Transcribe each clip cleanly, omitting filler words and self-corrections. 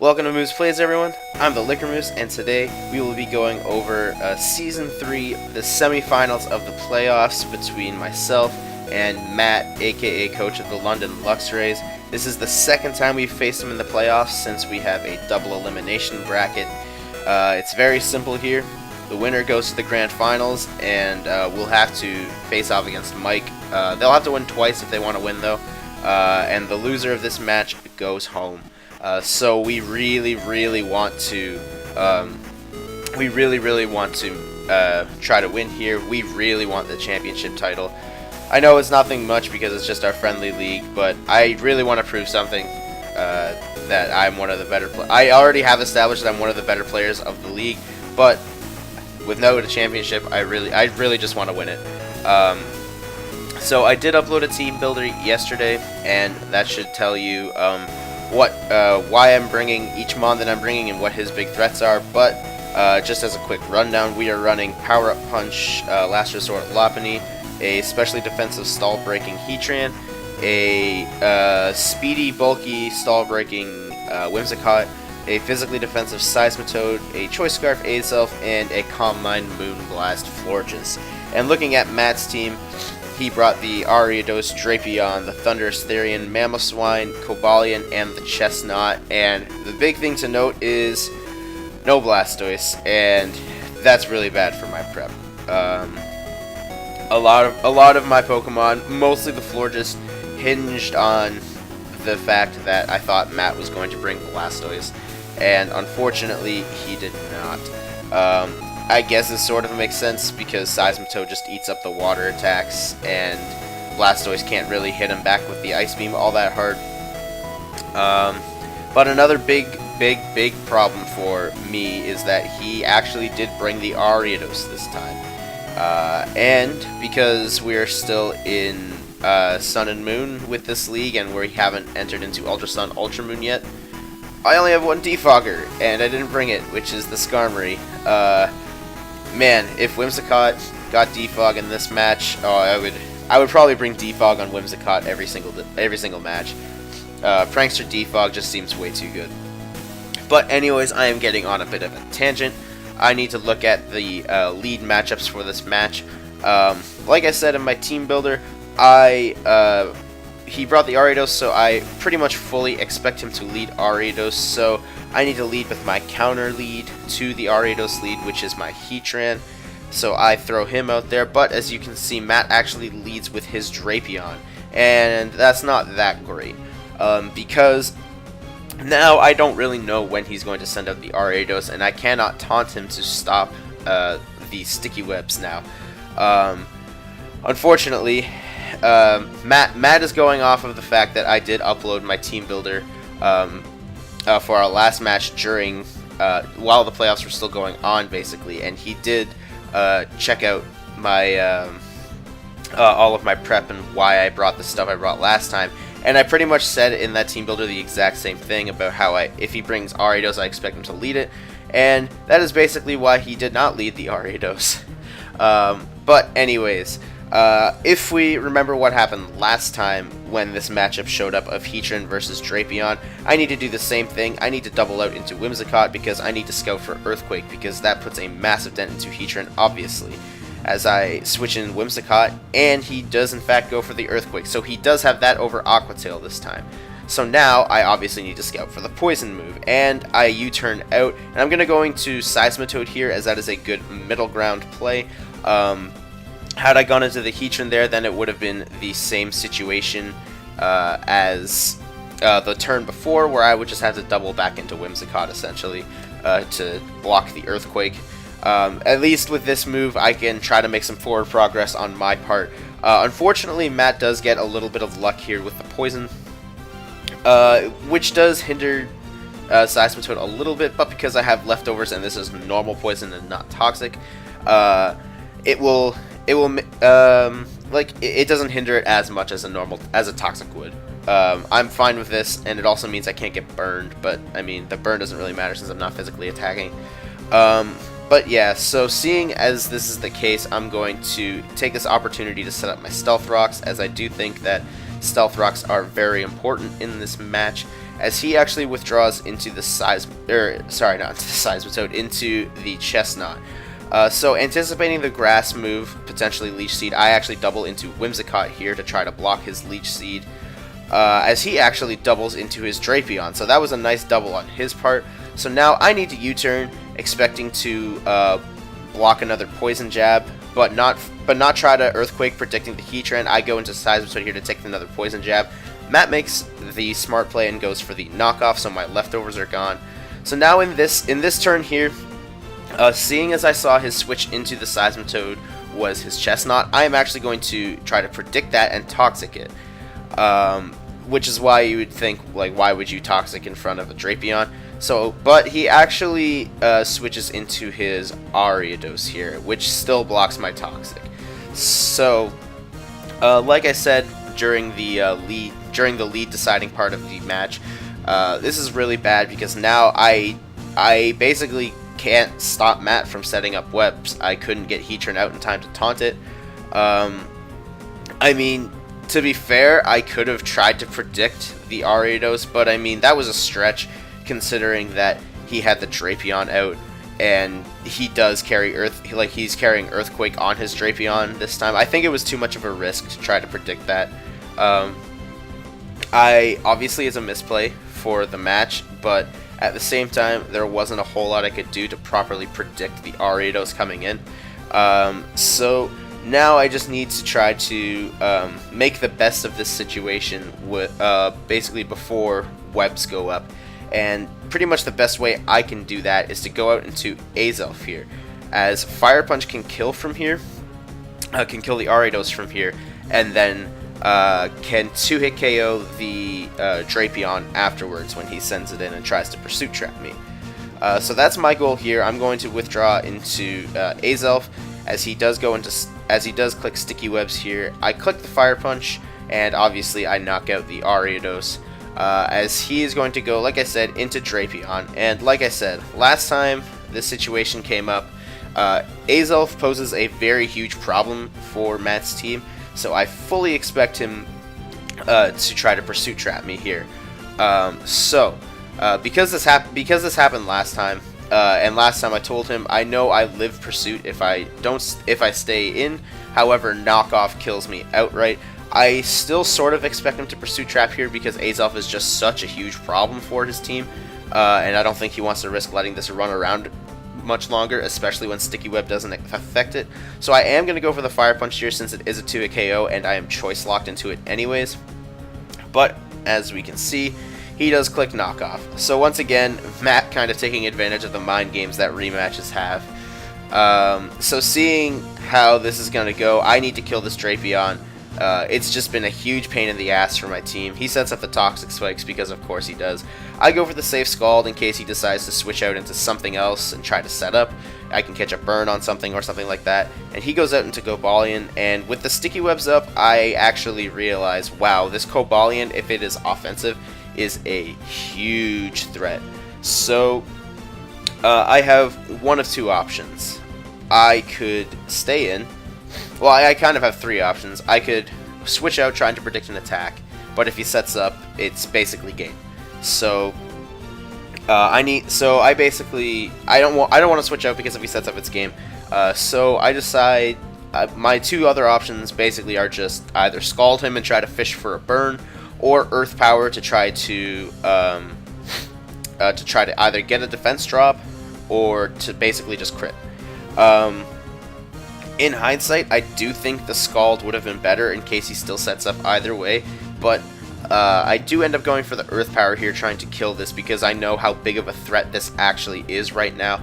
Welcome to Moose Plays, everyone. I'm the Liquor Moose, and today we will be going over Season 3, the semifinals of the playoffs between myself and Matt, aka coach of the London Luxrays. This is the second time we've faced him in the playoffs since we have a double elimination bracket. It's very simple here. The winner goes to the grand finals, and we'll have to face off against Mike. They'll have to win twice if they want to win, though, and the loser of this match goes home. So we really want to try to win here. We really want the championship title. I know it's nothing much because it's just our friendly league, but I really want to prove something, that I'm one of the better players. I already have established that I'm one of the better players of the league, but with no championship, I really just want to win it. So I did upload a team builder yesterday, and that should tell you why I'm bringing each mon that I'm bringing and what his big threats are. But just as a quick rundown, we are running Power Up Punch, Last Resort Lopunny, a specially defensive stall breaking Heatran, a speedy bulky stall breaking Whimsicott, a physically defensive Seismitoad, a Choice Scarf Azelf, and a Calm Mind Moonblast Florges. And looking at Matt's team, he brought the Ariados, Drapion, the Thunderous Therian, Mamoswine, Cobalion, and the Chestnut. And the big thing to note is no Blastoise, and that's really bad for my prep. A lot of my Pokemon, mostly the Florges, hinged on the fact that I thought Matt was going to bring Blastoise, and unfortunately he did not. I guess this sort of makes sense because Seismitoad just eats up the water attacks, and Blastoise can't really hit him back with the Ice Beam all that hard. But another big problem for me is that he actually did bring the Ariados this time. And because we're still in Sun and Moon with this league, and we haven't entered into Ultra Sun, Ultra Moon yet, I only have one Defogger, and I didn't bring it, which is the Skarmory. Man, if Whimsicott got Defog in this match, I would probably bring Defog on Whimsicott every single match. Prankster Defog just seems way too good. But anyways, I am getting on a bit of a tangent. I need to look at the lead matchups for this match. Like I said in my team builder, he brought the Ariados, so I pretty much fully expect him to lead Ariados, so I need to lead with my counter lead to the Ariados lead, which is my Heatran, so I throw him out there. But as you can see, Matt actually leads with his Drapion, and that's not that great, because now I don't really know when he's going to send out the Ariados, and I cannot taunt him to stop the sticky webs now. Unfortunately, Matt is going off of the fact that I did upload my team builder for our last match during while the playoffs were still going on, basically, and he did check out my all of my prep and why I brought the stuff I brought last time. And I pretty much said in that team builder the exact same thing about how if he brings Ariados, I expect him to lead it, and that is basically why he did not lead the Ariados. But anyways, if we remember what happened last time when this matchup showed up of Heatran versus Drapion, I need to do the same thing. I need to double out into Whimsicott because I need to scout for Earthquake, because that puts a massive dent into Heatran, obviously, as I switch in Whimsicott, and he does in fact go for the Earthquake, so he does have that over Aqua Tail this time. So now I obviously need to scout for the Poison move, and I U-turn out, and I'm going to go into Seismitoad here, as that is a good middle ground play. Had I gone into the Heatran there, then it would have been the same situation as the turn before, where I would just have to double back into Whimsicott, essentially, to block the Earthquake. At least with this move, I can try to make some forward progress on my part. Unfortunately, Matt does get a little bit of luck here with the Poison, which does hinder Seismitoad a little bit, but because I have leftovers and this is normal poison and not toxic, it doesn't hinder it as much as a toxic would. I'm fine with this, and it also means I can't get burned, but I mean, the burn doesn't really matter since I'm not physically attacking. But yeah, so seeing as this is the case, I'm going to take this opportunity to set up my Stealth Rocks, as I do think that Stealth Rocks are very important in this match. as he actually withdraws into the sorry, not into the Seismitoad, into the Chestnut. So anticipating the grass move, potentially Leech Seed, I actually double into Whimsicott here to try to block his Leech Seed, as he actually doubles into his Drapion. So that was a nice double on his part. So now I need to U-turn, expecting to block another Poison Jab, but not try to Earthquake, predicting the Heatran. I go into Seismitoad here to take another Poison Jab. Matt makes the smart play and goes for the knockoff, so my leftovers are gone. So now in this turn here, seeing as I saw his switch into the Seismitoad was his Chestnut, I am actually going to try to predict that and Toxic it. Which is why you would think, like, why would you Toxic in front of a Drapion? So, but he actually switches into his Ariados here, which still blocks my Toxic. So, like I said during the lead deciding part of the match, this is really bad because now I basically can't stop Matt from setting up webs. I couldn't get Heatran out in time to taunt it. I mean, to be fair, I could have tried to predict the Ariados, but I mean, that was a stretch considering that he had the Drapion out and he does carry he's carrying Earthquake on his Drapion this time. I think it was too much of a risk to try to predict that. Obviously it's a misplay for the match, but at the same time, there wasn't a whole lot I could do to properly predict the Ariados coming in. So now I just need to try to make the best of this situation with basically before webs go up. And pretty much the best way I can do that is to go out into Azelf here, as Fire Punch can kill from here, can kill the Ariados from here, and then can 2-hit KO the Drapion afterwards when he sends it in and tries to Pursuit Trap me. So that's my goal here. I'm going to withdraw into Azelf as he does click Sticky Webs here. I click the Fire Punch, and obviously I knock out the Ariados. As he is going to go, like I said, into Drapion. And like I said, last time this situation came up, Azelf poses a very huge problem for Matt's team, so I fully expect him to try to Pursuit Trap me here. Because this happened last time, and last time I told him I know I live Pursuit if I stay in. However, Knockoff kills me outright. I still sort of expect him to Pursuit Trap here because Azelf is just such a huge problem for his team, and I don't think he wants to risk letting this run around much longer, especially when Sticky Web doesn't affect it. So I am going to go for the Fire Punch here since it is a 2-hit KO and I am choice locked into it anyways. But as we can see, he does click Knockoff. So once again, Matt kind of taking advantage of the mind games that rematches have. So seeing how this is going to go, I need to kill this Drapion. It's just been a huge pain in the ass for my team. He sets up the Toxic Spikes because of course he does. I go for the safe Scald in case he decides to switch out into something else and try to set up. I can catch a burn on something or something like that. And he goes out into Cobalion, and with the Sticky Webs up, I actually realize, wow, this Cobalion, if it is offensive, is a huge threat. So I have one of two options. I could stay in. Well, I kind of have three options. I could switch out trying to predict an attack, but if he sets up, it's basically game. So I don't want to switch out because if he sets up, it's game. So I decide my two other options basically are just either Scald him and try to fish for a burn, or Earth Power to try to either get a defense drop or to basically just crit. In hindsight, I do think the Scald would have been better in case he still sets up either way, but I do end up going for the Earth Power here, trying to kill this because I know how big of a threat this actually is right now.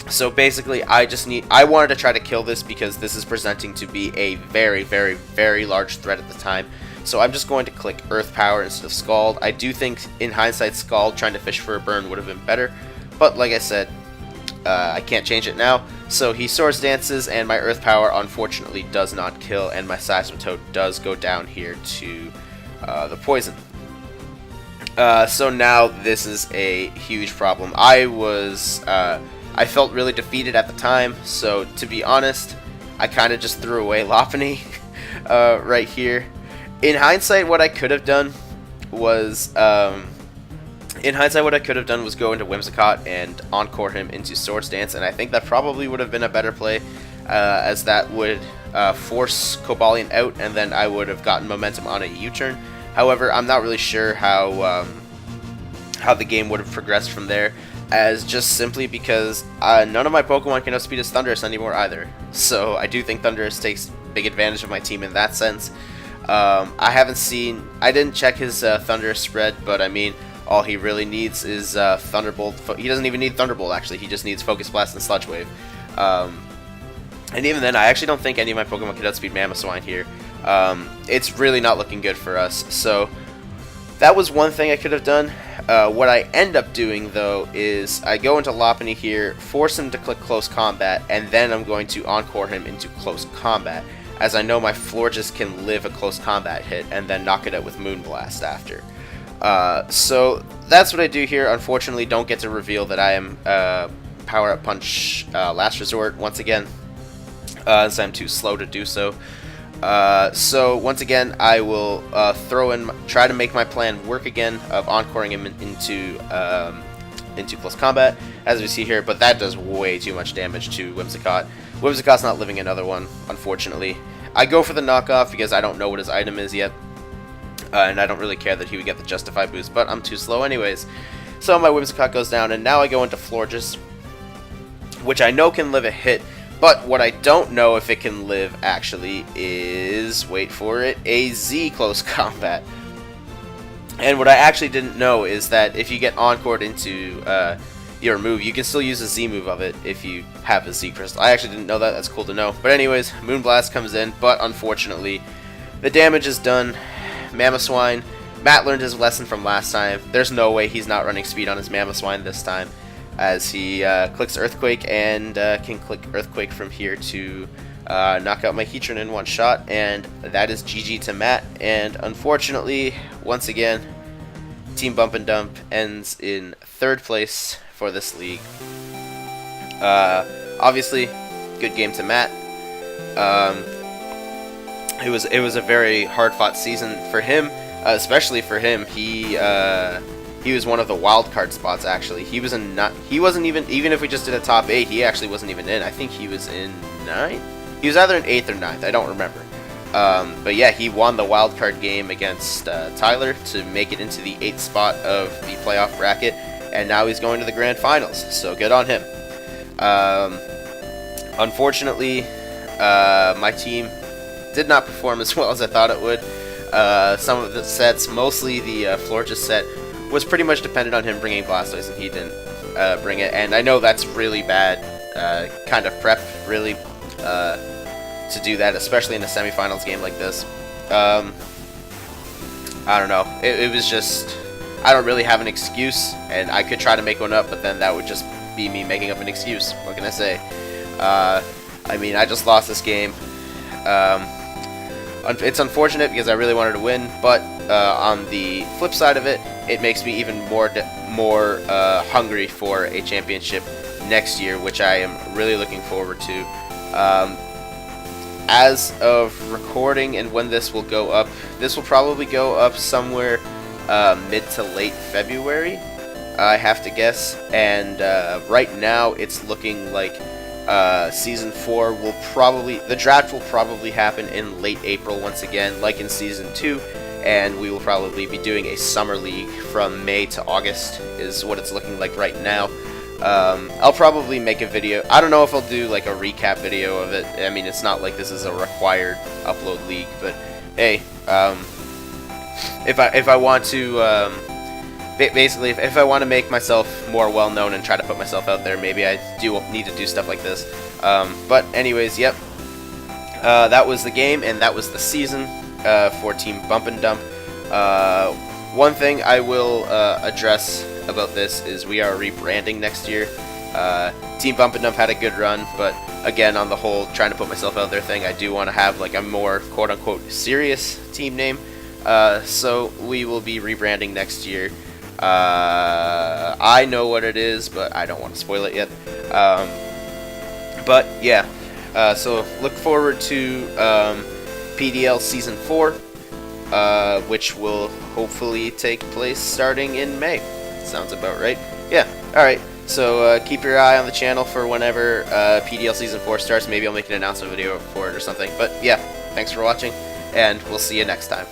So basically, I wanted to try to kill this because this is presenting to be a very, very, very large threat at the time. So I'm just going to click Earth Power instead of Scald. I do think, in hindsight, Scald trying to fish for a burn would have been better, but like I said, I can't change it now. So he Swords Dances, and my Earth Power unfortunately does not kill, and my Seismitoad does go down here to the poison. So now this is a huge problem. I felt really defeated at the time, so to be honest, I kind of just threw away Lopunny right here. In hindsight, what I could have done was, in hindsight, what I could have done was go into Whimsicott and encore him into Swords Dance, and I think that probably would have been a better play, as that would force Cobalion out, and then I would have gotten momentum on a U-turn. However, I'm not really sure how the game would have progressed from there, as just simply because none of my Pokemon can outspeed as Thundurus anymore either. So I do think Thundurus takes big advantage of my team in that sense. I didn't check his Thundurus spread, but I mean, all he really needs is Thunderbolt. He doesn't even need Thunderbolt, actually. He just needs Focus Blast and Sludge Wave. And even then, I actually don't think any of my Pokemon can outspeed Mamoswine here. It's really not looking good for us. So that was one thing I could have done. What I end up doing, though, is I go into Lopunny here, force him to click Close Combat, and then I'm going to encore him into Close Combat, as I know my Florges can live a Close Combat hit and then knock it out with Moonblast after. So that's what I do here. Unfortunately, don't get to reveal that I am Power Up Punch Last Resort once again, as I'm too slow to do so. So once again, I will try to make my plan work again of encoring him into Close Combat, as we see here, but that does way too much damage to Whimsicott. Whimsicott's not living another one, unfortunately. I go for the knockoff because I don't know what his item is yet, and I don't really care that he would get the Justify boost, but I'm too slow anyways. So my Whimsicott goes down, and now I go into Florges, which I know can live a hit. But what I don't know if it can live, actually, is, wait for it, a Z Close Combat. And what I actually didn't know is that if you get encored into your move, you can still use a Z move of it if you have a Z Crystal. I actually didn't know that. That's cool to know. But anyways, Moonblast comes in, but unfortunately, the damage is done. Mamoswine, Matt learned his lesson from last time. There's no way he's not running speed on his Mamoswine this time, as he clicks Earthquake and can click Earthquake from here to knock out my Heatran in one shot, and that is GG to Matt. And unfortunately, once again, Team Bump and Dump ends in 3rd place for this league. Obviously, good game to Matt. It was a very hard-fought season for him, especially for him. He was one of the wild card spots, actually. He wasn't even if we just did a top 8, he actually wasn't even in. I think he was in 9th. He was either in 8th or 9th. I don't remember. But yeah, he won the wild card game against Tyler to make it into the 8th spot of the playoff bracket, and now he's going to the grand finals. So good on him. Unfortunately, my team did not perform as well as I thought it would. Some of the sets, mostly the Florges set, was pretty much dependent on him bringing Blastoise, and he didn't bring it. And I know that's really bad kind of prep, really, to do that, especially in a semifinals game like this. I don't know. It was just, I don't really have an excuse, and I could try to make one up, but then that would just be me making up an excuse. What can I say? I mean, I just lost this game. It's unfortunate because I really wanted to win, but on the flip side of it, it makes me even more hungry for a championship next year, which I am really looking forward to. As of recording and when this will go up, this will probably go up somewhere mid to late February, I have to guess. And right now, it's looking like Season 4 will the draft will probably happen in late April once again, like in Season 2, and we will probably be doing a Summer League from May to August, is what it's looking like right now. I'll probably make a video. I don't know if I'll do like a recap video of it. I mean, it's not like this is a required upload league, but hey, if I want to, basically, if I want to make myself more well-known and try to put myself out there, maybe I do need to do stuff like this. But anyways, yep. That was the game, and that was the season for Team Bump and Dump. One thing I will address about this is we are rebranding next year. Team Bump and Dump had a good run, but again, on the whole, trying to put myself out there thing, I do want to have like a more quote-unquote serious team name. So we will be rebranding next year. I know what it is, but I don't want to spoil it yet. But yeah, so look forward to PDL Season 4. which will hopefully take place starting in May. Sounds about right. Yeah, alright. So keep your eye on the channel for whenever PDL Season 4 starts. Maybe I'll make an announcement video for it or something. But yeah, thanks for watching, and we'll see you next time.